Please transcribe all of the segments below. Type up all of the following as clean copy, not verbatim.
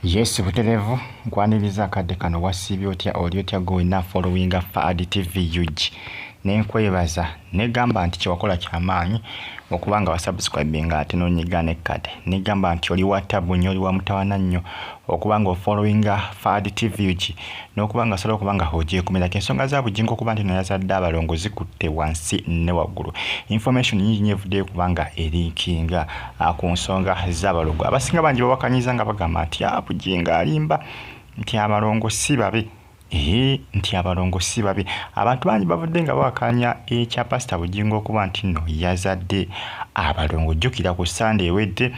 Yes, buterevu nkwaniriza akadde kano wasiibye otya oli otya gw'olina followinga Fad TV UG nenkwebaza negamba nti kyewakola kyamaanyi okuba nga wasubscribinga ate n'onyiga n'ekkade negamba nti oli wa tabu nnyo oli wa mutawana nnyo okuba nga ofollowinga Fad TV UG n'okuba nga osobola okuba nga ogyekumira ensonga za bujingo okuba nti yazadde abalongo zikutte wansi ne waggulu information nyingi nnyo evuddeyo kuba nga erinkinga ku nsonga z'abalongo abasinga bangi bawakanyiza nga bagamba nti bujinga alimba nti abalongo si babe nti abalongo si babe abantu bangi bavudde nga bawakanya ekya pastor bujingo okuba nti nno yazadde abalongo jjukira ku Sunday ewedde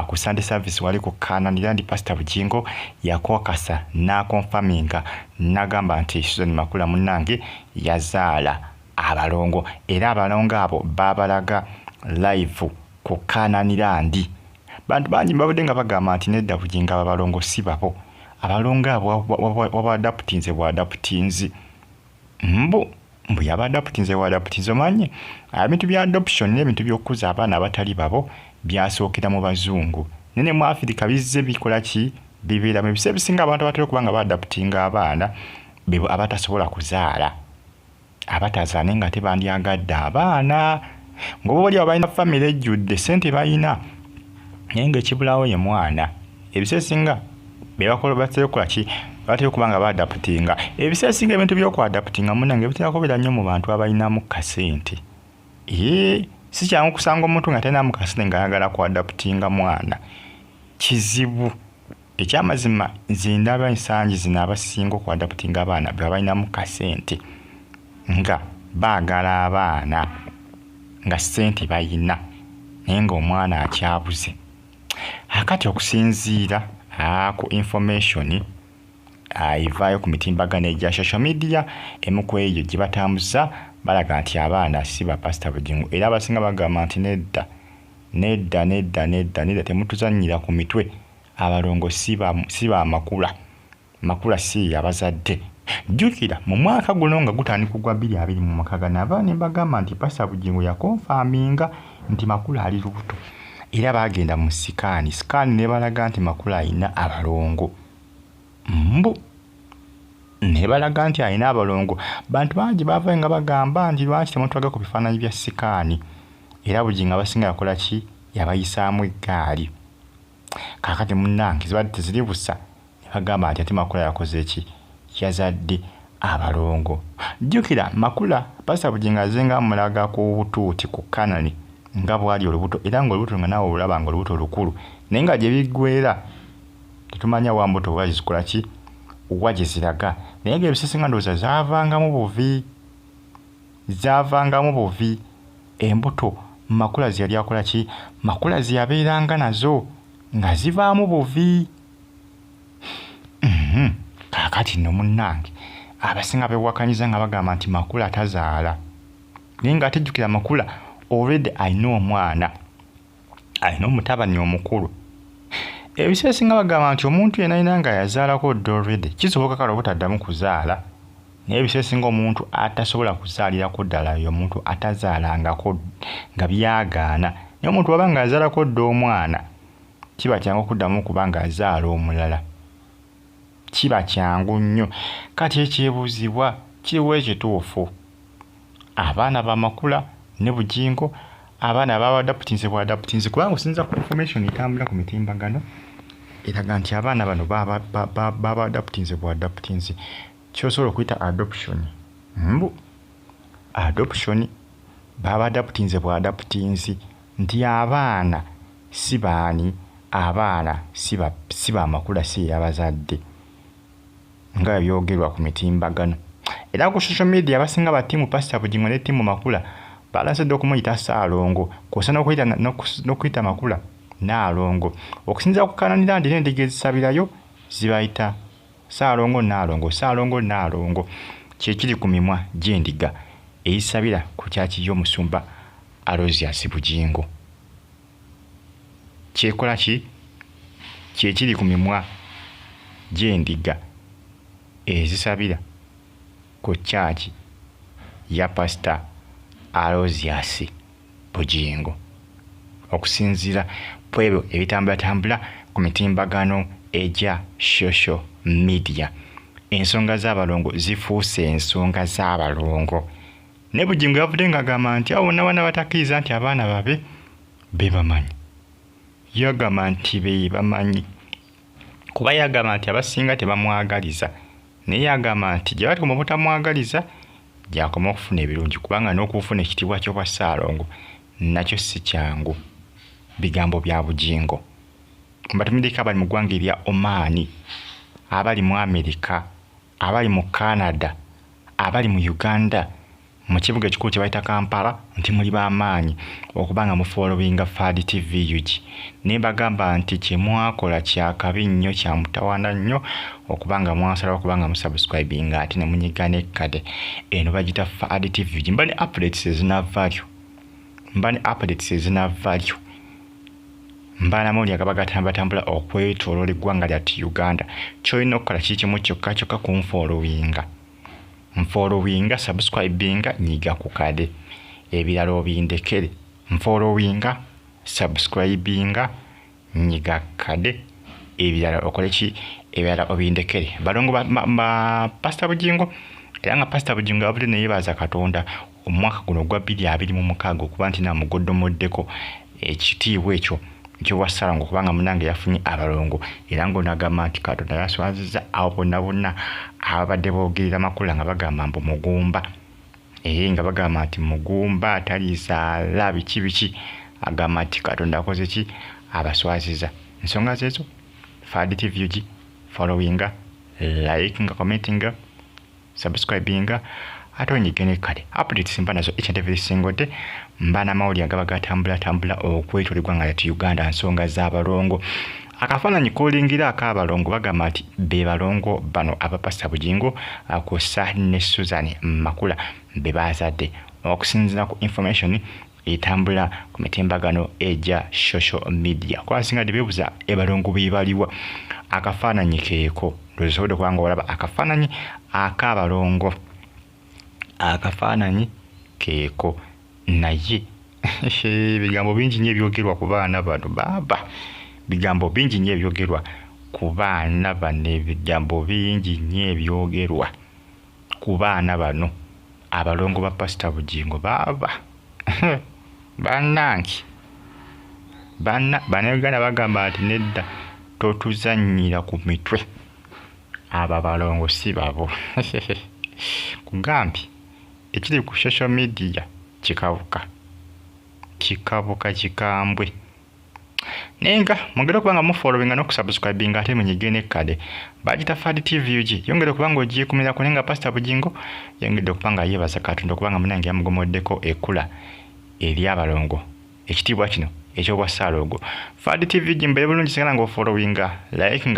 ku Sunday service wali ku Kananira ndi pastor bujingo yakokasa n'akonfaminga n'agamba nti Susan Makula munnange yazaala abalongo era abalongo abo babalaga live ku Kananira ndi bantu bangi bavudde nga bagamba nti nedda bujinga abalongo si babo abalongo abo wabadaputinze bwadaputinzi mbu yabadaputinze bwadaputinzi omanye ebintu bya adoption n'ebintu by'okukuza abaana abatali babo byasookera mu bazungu nene mu Afirika bizze bikola ki bibeera mu biseera bisinga abantu abatera okuba nga badaputinga abaana bebo abatasobola kuzaala abatazaala nga tebandyagadde abaana ng'oba bali abalina famire ejjudde ssente balina naye ng'ekibulawo ye mwana ebiseera singa bebakola batera okukola ki batera okuba nga baadaputinga ebiseera singa ebintu by'okwadaputinga munnange bitera kubeera nnyo mu bantu abalinamu kasente si kyangu kusanga omuntu nga talinamu kasente ng'ayagala kwadaputinga mwana kizibu ekyamazima nze ndaba ensangi zino abasinga okwadaputinga abaana be balinamu kasente nga baagala abaana nga ssente bayina naye ng'omwana akyabuze akati okusinziira ku information ivaayo ku mitimbagano egya social media emu ku eyo gye batambuza balaga nti abaana si ba pastor bujingo era abasinga bagamba nti nedda temutuzannyira ku mitwe abalongo si ba makula si abazadde jjukira mu mwaka guno nga gutandika kugwa 2026 abaana ne bagamba nti pastor bujingo yakonfaminga nti makula ali lubuto era bagenda mu sikaani ne balaga nti makula alina abalongo ne balaga nti alina abalongo bantu bangi bavayo nga bagamba nti lwaki temutwaga ku bifaananyi bya sikaani era bujinga abasinga yakola ki yabayisaamu eggaali kaakati munnange zibadde teziri busa ne bagamba nti ate makula yakoze eki yazadde abalongo jjukira makula pastor bujinga azenga mulaga ku butuuti ku Kanani nga bwali olubuto era ng'olubuto nga naawe olaba nga olubuto lukulu naye nga gye biggweera tetumanya wambuto oba zikola ki oba gye ziraga naye ng'ebisesinga ndowooza zaavangamu buvi embuto makula ze yali akola ki makula ze yabeeranga nazo nga zivaamu buvi kaakati nno munnange abasinga beewakanyiza nga bagamba nti makula tazaala naye nga atejjukira makula already alina omwana alina omutabani omukulu ebiseera singa bagamba nti omuntu yenna nga yazaalako dda already kisoboka kale obutaddamu kuzaala naye ebiseera singa omuntu atasobola kuzaalirako ddala yo omuntu atazaalangako nga byagaana naye omuntu waba nga azaalako dda omwana kiba kyangu okuddamu okuba nga azaala omulala kiba kyangu nnyo kati ekyebuuzibwa kiriwo ekituufu abaana bamakula ne bujingo abaana babadaputinze bwadaputinze kubanga osinza ku information etambula ku mitimbagano eraga nti abaana bano babadaputinze bwadaputinze kyosobola okuyita adoption babadaputinze bwadaputinze nti abaana si baani abaana si bamakula si abazadde nga byogerwa ku mitimbagano era ku social media abasinga batiimu pastor bujingo ne ttiimu makula balasedde okumuyita Saalongo kw'osa n'okuyita makula Naalongo okusinziira ku Kananira ndi n'endiga ezisabirayo zibayita Saalongo Naalongo kyekiri ku mimwa gy'endiga eyisabira ku kyaki y'omusumba Aloysius Bujingo kyekola ki kyekiri ku mimwa gy'endiga ezisabira ku kyaki ya pastor Aloysius Bujingo okusinziira ku ebyo ebitambula ku mitimbagano eja social media. Ensonga z'abalongo zifuuse ensonga z'abalongo. Ne Bugingo yavudde ng'agamba nti awo bonna batakkiriza nti abaana babe be bamanyi. Yagamba nti be bamanyi. Kuba yagamba nti abasinga tebamwagaliza. Naye yagamba nti gye bati mu butamwagaliza gy'akoma okufuna ebirungi kubanga n'okufuna ekitiibwa ky'obwa Ssaalongo nakyo si kyangu. Bigambo bya Bugingo. Mbatumiddeko abali mu ggwanga erya Oman, abali mu Amerika, abali mu Canada, abali mu Uganda, mu kibuga ekikulu kye bayita Kampala nti muli b'amaanyi okubanga mufollowinga FAD TV UG. Ne bagamba nti kye mwakola kya kabi nnyo, kya mutawaana nnyo okubanga mwasalawo okubanga musubscribinga ate ne munyiga n'ekkade eno bagita FAD TV UG. Mba ne updates ezinavaayo. Mba namawulire agaba gatambulatambula okwetooloola eggwanga lyattu Uganda. Ky'olina okukola kikimu kyokka kunfollowinga. Nfollowinga, subscribinga, nyiga ku kade. Ebirala obindekere. Nfollowinga, subscribinga, nyiga kade. Ebirala okole ki? Ebirala obindekere. Balongo ba Pastor Bugingo. Era nga Pastor Bugingo yavudde ne yeebaza Katonda omwaka guno ogwa 2026 okuba nti namugoddomoddeko ekitiibwa ekyo ky'obwa Ssaalongo kubanga munange yafunye abalongo. Era ng'onagamba nti Katonda yaswazizza abo bonna ababadde boogerera makula nga bagamba mbu mugumba. Nga bagamba nti mugumba taliisaala biki agamba nti Katonda akoze ki? Abaswazizza. Ensonga zeezo FAD TV UG, followinga, likinga, commentinga, subscribinga, ate onyige n'ekkade. Updates mba nazo each and every single day. Mba n'amawulire agaba gatambula okwetooloola eggwanga lyattu Uganda nsonga z'abalongo. Akafaananyi koolingira ak'abalongo bagamba nti be balongo bano aba Pastor Bugingo kw'ossa ne Susan Makula be baazadde. Okusinziira ku information etambula ku mitimbagano eja social media. Kwasinga beebuuza ebalongo be baliwa. Akafaananyi keeko. Ndozosobodde okuba nga olaba akafaananyi ak'abalongo. Akafaananyi keeko. Naye bigambo bingi nnyo ebyogerwa ku baana bano baba. Bigambo bingi nnyo ebyogerwa ku baana bano. Bigambo bingi nnyo ebyogerwa ku baana bano abalongo ba Pastor Bugingo baba. Bannange Bannayuganda bagamba nti nedda totuzannyira ku mitwe. Abo abalongo si babo. Kugambye ekiri ku social media kikabuka kikambwe. Nenga mwongere okuba nga mufollowinga n'okusubscribinga ate munyige n'ekkade. Bagita FAD TV UG. Yongere okuba nga ogyekumirako nenga Pastor Bugingo yongedde okuba nga yeebaza Katonda okuba nga munange yamugomoddeko ekkula eri abalongo. Ekitiibwa kino eky'obwa Ssaalongo. FAD TV UG mbeere bulungi sigala ng'ofollowinga, likinga